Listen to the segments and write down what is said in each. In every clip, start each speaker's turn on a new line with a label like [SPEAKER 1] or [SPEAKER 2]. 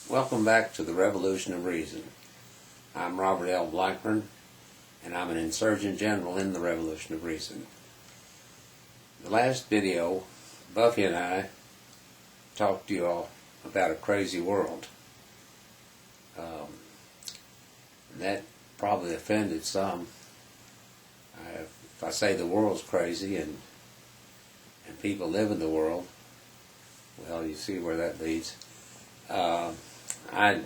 [SPEAKER 1] Welcome back to the Revolution of Reason. I'm Robert L. Blackburn, and I'm an Insurgent General in the Revolution of Reason. The last video, Buffy and I talked to you all about a crazy world. And that probably offended some. If I say the world's crazy and people live in the world, well, you see where that leads. I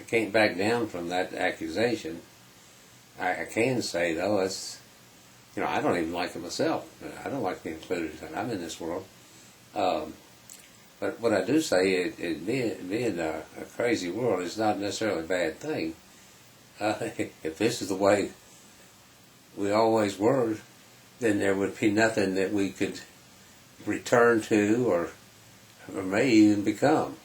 [SPEAKER 1] can't back down from that accusation. I can say, though, I don't even like it myself. I don't like being included. I'm in this world. But what I do say is being a crazy world is not necessarily a bad thing. If this is the way we always were, then there would be nothing that we could return to or may even become.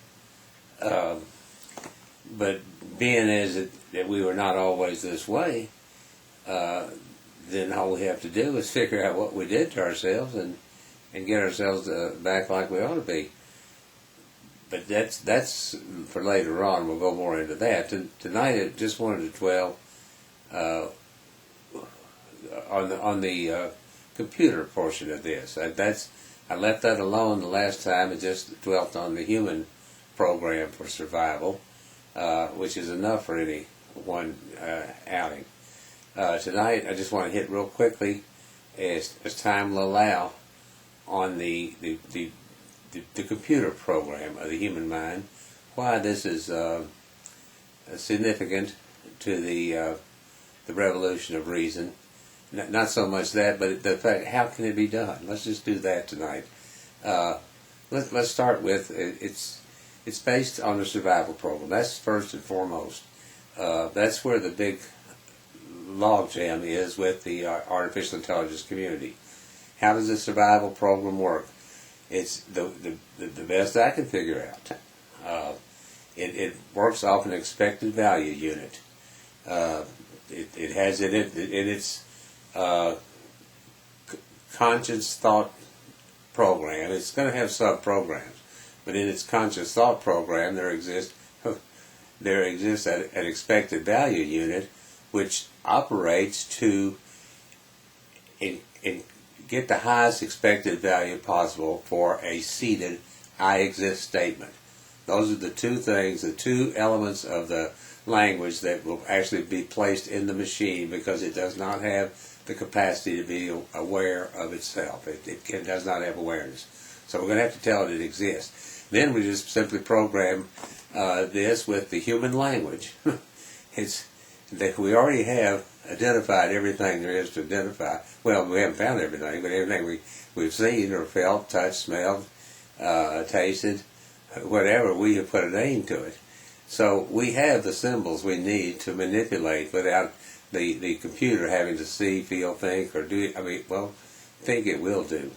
[SPEAKER 1] But being as that we were not always this way, then all we have to do is figure out what we did to ourselves and get ourselves back like we ought to be. But that's for later on. We'll go more into that. Tonight, I just wanted to dwell on the computer portion of this. I left that alone the last time and just dwelt on the human program for survival, which is enough for any one outing. Tonight, I just want to hit real quickly, as time will allow, on the computer program of the human mind, why this is significant to the revolution of reason. Not so much that, but the fact, how can it be done? Let's just do that tonight. Let's start with, it's based on the survival program. That's first and foremost. That's where the big logjam is with the artificial intelligence community. How does the survival program work? It's the best I can figure out. It works off an expected value unit. It has in its conscious thought program. It's going to have sub-programs, but in its conscious thought program there exists an expected value unit which operates to get the highest expected value possible for a seeded I exist statement. Those are the two things, the two elements of the language that will actually be placed in the machine, because it does not have the capacity to be aware of itself. It does not have awareness. So we're going to have to tell it exists. Then we just simply program this with the human language. It's that we already have identified everything there is to identify. Well, we haven't found everything, but everything we've seen or felt, touched, smelled, tasted, whatever, we have put a name to it. So we have the symbols we need to manipulate without the computer having to see, feel, think, or do. Think it will do.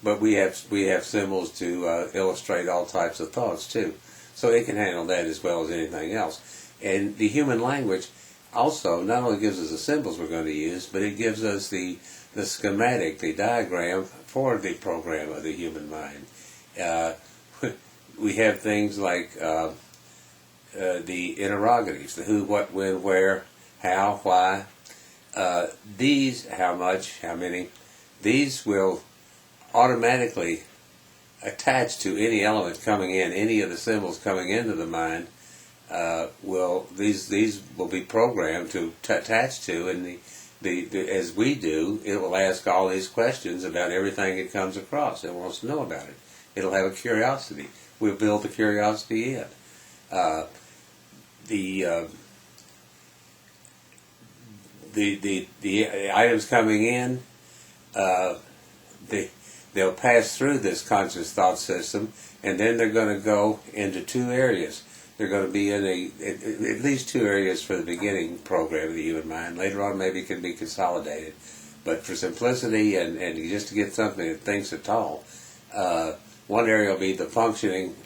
[SPEAKER 1] But we have symbols to illustrate all types of thoughts too. So it can handle that as well as anything else. And the human language also not only gives us the symbols we're going to use, but it gives us the schematic, the diagram for the program of the human mind. We have things like the interrogatives, the who, what, when, where, how, why. These, how much, how many, these will automatically attach to any element coming in, any of the symbols coming into the mind. These will be programmed to attach to, and as we do, it will ask all these questions about everything it comes across. It wants to know about it. It'll have a curiosity. We'll build the curiosity in. The items coming in, they'll pass through this conscious thought system, and then they're going to go into two areas. They're going to be in at least two areas for the beginning program of the human mind. Later on, maybe it can be consolidated. But for simplicity and just to get something that thinks at all, one area will be the functioning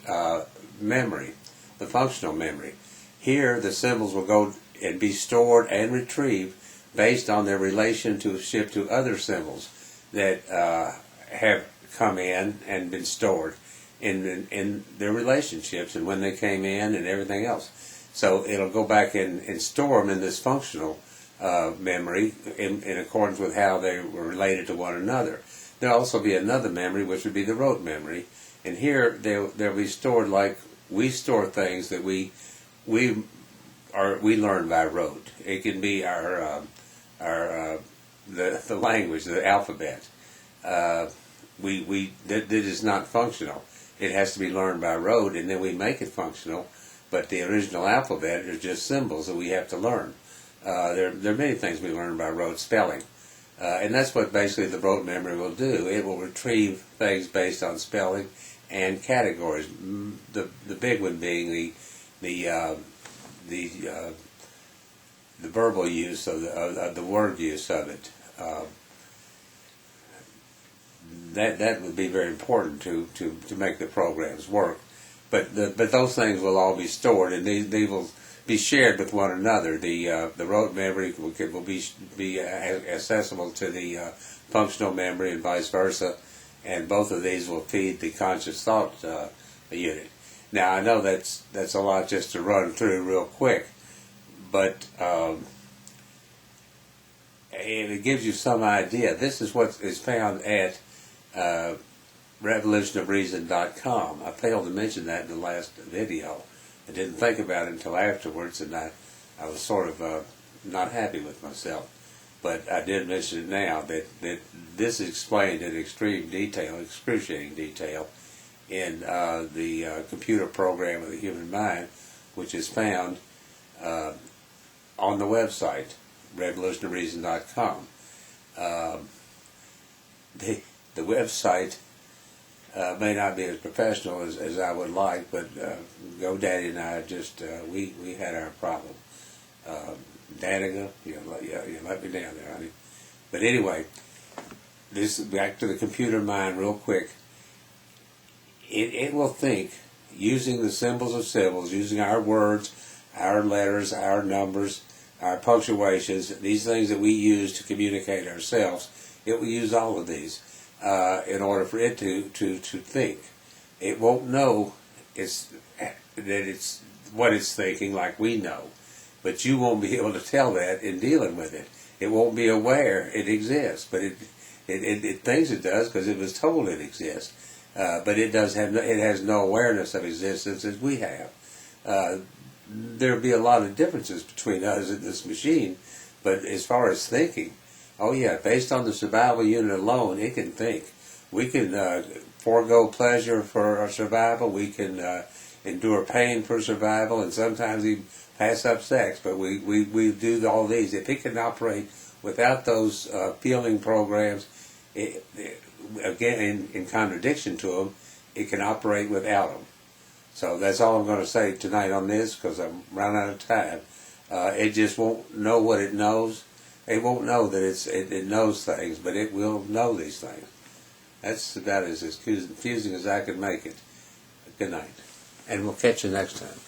[SPEAKER 1] memory, the functional memory. Here, the symbols will go and be stored and retrieved based on their relationship to other symbols that have come in and been stored. in their relationships and when they came in and everything else. So it'll go back and store them in this functional memory in accordance with how they were related to one another. There'll also be another memory, which would be the rote memory, and here they'll be stored like we store things that we learn by rote. It can be the language, the alphabet. That is not functional. It has to be learned by rote, and then we make it functional. But the original alphabet is just symbols that we have to learn. There are many things we learn by rote, spelling. And that's what basically the rote memory will do. It will retrieve things based on spelling and categories. The big one being the verbal use of the word use of it. That would be very important to make the programs work. But those things will all be stored, and they will be shared with one another. The rote memory will be accessible to the functional memory and vice versa, and both of these will feed the conscious thought unit. Now I know that's a lot just to run through real quick, but and it gives you some idea. This is what is found at revolutionofreason.com. I failed to mention that in the last video. I didn't think about it until afterwards, and I was sort of not happy with myself. But I did mention it now, that this is explained in extreme detail, excruciating detail, in the computer program of the human mind, which is found on the website, revolutionofreason.com. The website may not be as professional as I would like, but GoDaddy and I just we had our problem. Danica, you let me down there, honey. But anyway, this back to the computer mind real quick. It will think using the symbols of symbols, using our words, our letters, our numbers, our punctuations, these things that we use to communicate ourselves. It will use all of these in order for it to think. It won't know that it's what it's thinking like we know, but you won't be able to tell that in dealing with it. It won't be aware it exists, but it thinks it does because it was told it exists. But it has no awareness of existence as we have. There'll be a lot of differences between us and this machine, but as far as thinking, oh yeah, based on the survival unit alone, it can think. We can forego pleasure for our survival. We can endure pain for survival, and sometimes even pass up sex. But we do all these. If it can operate without those feeling programs, again in contradiction to them, it can operate without them. So that's all I'm going to say tonight on this, because I'm running out of time. It just won't know what it knows. It won't know that it knows things, but it will know these things. That's about as confusing as I can make it. Good night. And we'll catch you next time.